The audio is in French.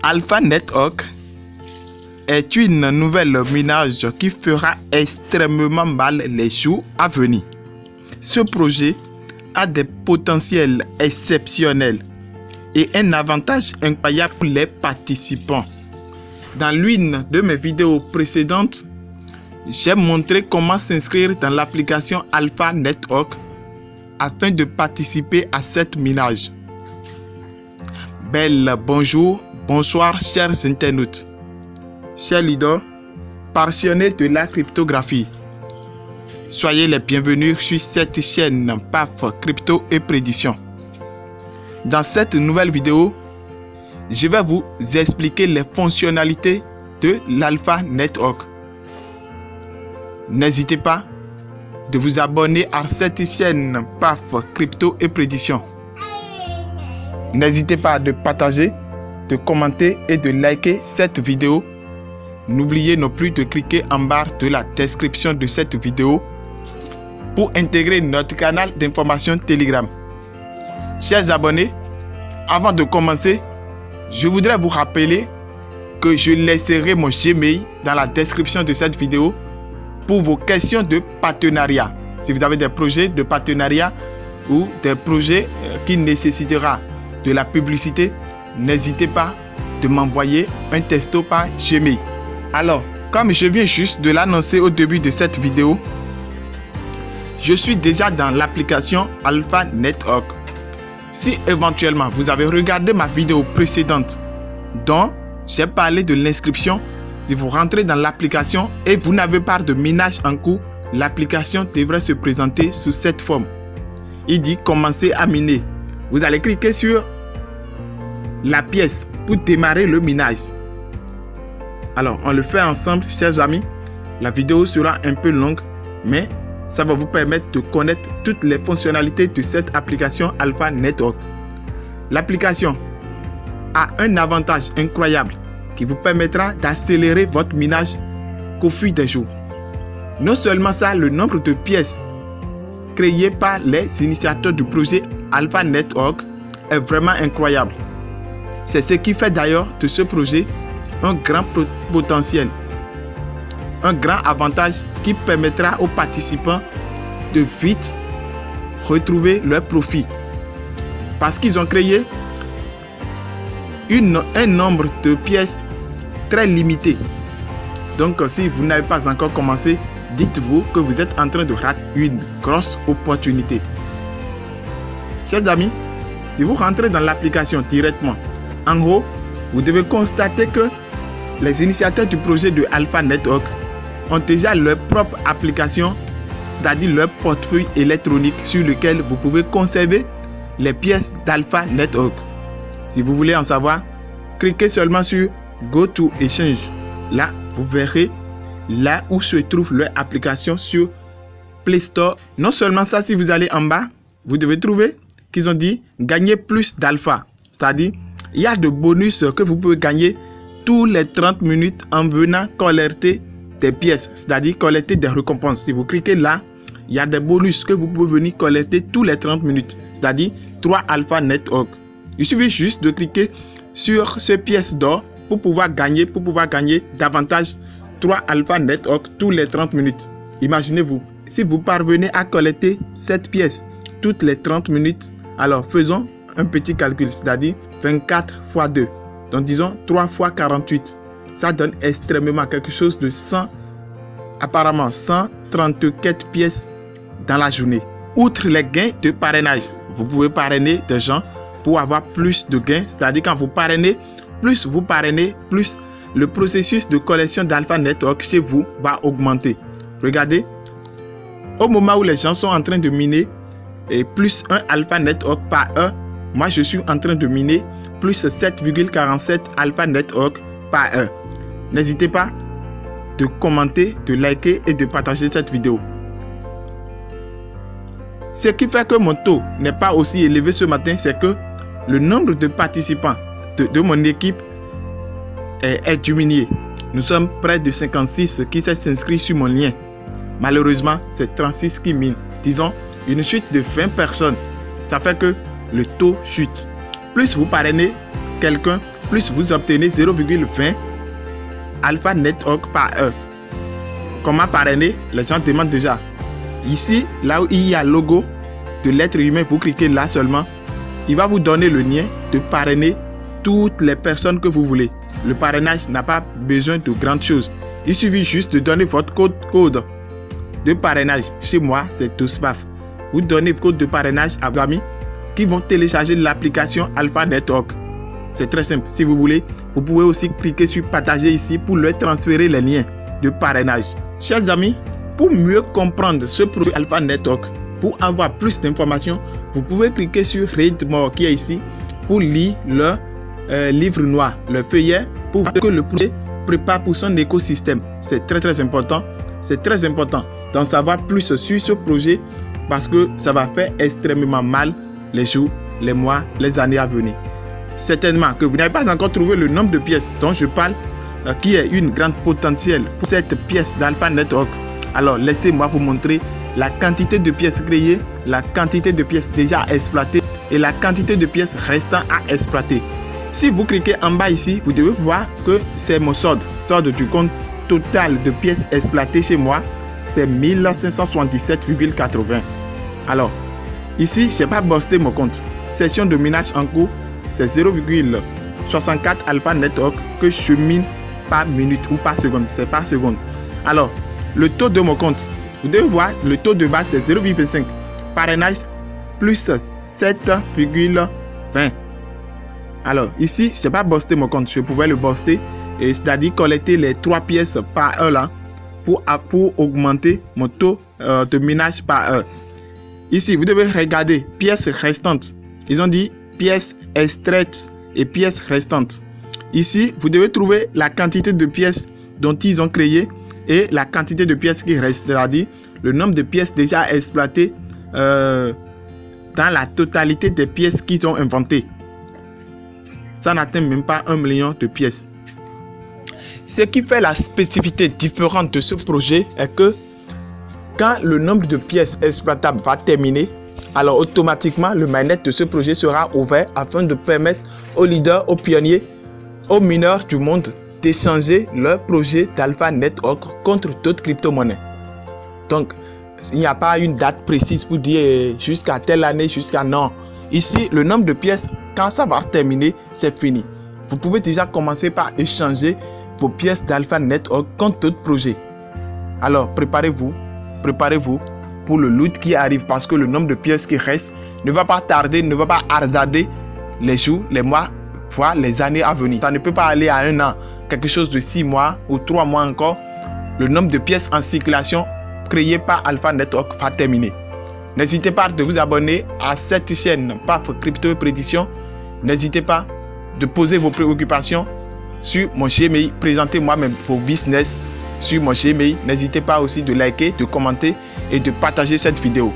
Alpha Network est une nouvelle minage qui fera extrêmement mal les jours à venir. Ce projet a des potentiels exceptionnels et un avantage incroyable pour les participants. Dans l'une de mes vidéos précédentes, j'ai montré comment s'inscrire dans l'application Alpha Network afin de participer à cette minage. Bonjour, bonsoir chers internautes, chers leaders, passionnés de la cryptographie. Soyez les bienvenus sur cette chaîne PAF Crypto et Prédiction. Dans cette nouvelle vidéo, je vais vous expliquer les fonctionnalités de l'Alpha Network. N'hésitez pas de vous abonner à cette chaîne PAF Crypto et Prédiction. N'hésitez pas de partager, de commenter et de liker cette vidéo. N'oubliez non plus de cliquer en barre de la description de cette vidéo pour intégrer notre canal d'information Telegram. Chers abonnés, avant de commencer, je voudrais vous rappeler que je laisserai mon Gmail dans la description de cette vidéo pour vos questions de partenariat. Si vous avez des projets de partenariat ou des projets qui nécessitera de la publicité, n'hésitez pas de m'envoyer un texto par Gmail. Alors, comme je viens juste de l'annoncer au début de cette vidéo, je suis déjà dans l'application Alpha Network. Si éventuellement vous avez regardé ma vidéo précédente dont j'ai parlé de l'inscription, si vous rentrez dans l'application et vous n'avez pas de minage en cours, l'application devrait se présenter sous cette forme. Il dit commencer à miner. Vous allez cliquer sur la pièce pour démarrer le minage. Alors, on le fait ensemble, chers amis. La vidéo sera un peu longue, mais ça va vous permettre de connaître toutes les fonctionnalités de cette application Alpha Network. L'application a un avantage incroyable qui vous permettra d'accélérer votre minage qu'au fil des jours. Non seulement ça, le nombre de pièces créées par les initiateurs du projet Alpha Network est vraiment incroyable. C'est ce qui fait d'ailleurs de ce projet un grand potentiel, un grand avantage qui permettra aux participants de vite retrouver leur profit. Parce qu'ils ont créé un nombre de pièces très limité. Donc si vous n'avez pas encore commencé, dites-vous que vous êtes en train de rater une grosse opportunité. Chers amis, si vous rentrez dans l'application directement, en haut, vous devez constater que les initiateurs du projet de Alpha Network ont déjà leur propre application, c'est-à-dire leur portefeuille électronique sur lequel vous pouvez conserver les pièces d'Alpha Network. Si vous voulez en savoir, cliquez seulement sur Go to Exchange. Là, vous verrez là où se trouve leur application sur Play Store. Non seulement ça, si vous allez en bas, vous devez trouver qu'ils ont dit gagner plus d'alpha. C'est-à-dire, il y a de bonus que vous pouvez gagner tous les 30 minutes en venant collecter des pièces, c'est-à-dire collecter des récompenses. Si vous cliquez là, il y a des bonus que vous pouvez venir collecter tous les 30 minutes, c'est-à-dire 3 Alpha Network. Il suffit juste de cliquer sur ces pièces d'or pour pouvoir gagner davantage 3 Alpha Network tous les 30 minutes. Imaginez-vous, si vous parvenez à collecter cette pièce toutes les 30 minutes, alors faisons un petit calcul, c'est-à-dire 24 x 2. Donc disons 3 x 48. Ça donne extrêmement quelque chose de 134 pièces dans la journée. Outre les gains de parrainage, vous pouvez parrainer des gens pour avoir plus de gains. C'est-à-dire quand vous parrainez, plus le processus de collection d'Alpha Network chez vous va augmenter. Regardez, au moment où les gens sont en train de miner et plus 1 Alpha Network par heure, moi je suis en train de miner plus 7,47 Alpha Network par heure. N'hésitez pas de commenter, de liker et de partager cette vidéo. Ce qui fait que mon taux n'est pas aussi élevé ce matin, c'est que le nombre de participants de mon équipe est diminué. Nous sommes près de 56 qui s'est inscrit sur mon lien. Malheureusement, c'est 36 qui minent. Disons, une chute de 20 personnes. Ça fait que le taux chute. Plus vous parrainez quelqu'un, plus, vous obtenez 0,20 Alpha Network par heure. Comment parrainer? Les gens demandent déjà. Ici, là où il y a le logo de l'être humain, vous cliquez là seulement. Il va vous donner le lien de parrainer toutes les personnes que vous voulez. Le parrainage n'a pas besoin de grandes choses. Il suffit juste de donner votre code de parrainage. Chez moi, c'est TOSPAF. Vous donnez le code de parrainage à vos amis qui vont télécharger l'application Alpha Network. C'est très simple. Si vous voulez, vous pouvez aussi cliquer sur partager ici pour leur transférer les liens de parrainage. Chers amis, pour mieux comprendre ce projet Alpha Network, pour avoir plus d'informations, vous pouvez cliquer sur Read More qui est ici pour lire le livre noir, le feuillet, pour voir que le projet prépare pour son écosystème. C'est très important. C'est très important d'en savoir plus sur ce projet parce que ça va faire extrêmement mal les jours, les mois, les années à venir. Certainement que vous n'avez pas encore trouvé le nombre de pièces dont je parle, qui est une grande potentielle pour cette pièce d'Alpha Network. Alors laissez-moi vous montrer la quantité de pièces créées, la quantité de pièces déjà exploitées et la quantité de pièces restant à exploiter. Si vous cliquez en bas ici, vous devez voir que c'est mon solde du compte total de pièces exploitées chez moi, c'est 1577,80. Alors, ici, je n'ai pas boosté mon compte. Session de minage en cours, c'est 0,64 Alpha Network que je mine par minute ou par seconde. C'est par seconde. Alors, le taux de mon compte, vous devez voir, le taux de base, c'est 0,5. Parrainage, plus 7,20. Alors, ici, je n'ai pas boosté mon compte. Je pouvais le booster, c'est-à-dire collecter les 3 pièces par heure là, pour augmenter mon taux de minage par heure. Ici, vous devez regarder pièces restantes. Ils ont dit pièces extraites et pièces restantes. Ici, vous devez trouver la quantité de pièces dont ils ont créé et la quantité de pièces qui restent, c'est-à-dire le nombre de pièces déjà exploitées dans la totalité des pièces qu'ils ont inventées. Ça n'atteint même pas 1 million de pièces. Ce qui fait la spécificité différente de ce projet est que quand le nombre de pièces exploitables va terminer, alors automatiquement le mainnet de ce projet sera ouvert afin de permettre aux leaders, aux pionniers, aux mineurs du monde d'échanger leur projet d'Alpha Network contre d'autres crypto-monnaies. Donc, il n'y a pas une date précise pour dire jusqu'à telle année, jusqu'à non. Ici, le nombre de pièces, quand ça va terminer, c'est fini. Vous pouvez déjà commencer par échanger vos pièces d'Alpha Network contre d'autres projets. Alors, préparez-vous pour le loot qui arrive parce que le nombre de pièces qui reste ne va pas tarder, ne va pas hasarder les jours, les mois, voire les années à venir. Ça ne peut pas aller à 1 an, quelque chose de 6 mois ou 3 mois encore. Le nombre de pièces en circulation créées par Alpha Network va terminer. N'hésitez pas de vous abonner à cette chaîne PAF Crypto Prédiction. N'hésitez pas de poser vos préoccupations sur mon Gmail. Présentez moi-même vos business sur mon Gmail. N'hésitez pas aussi de liker, de commenter et de partager cette vidéo.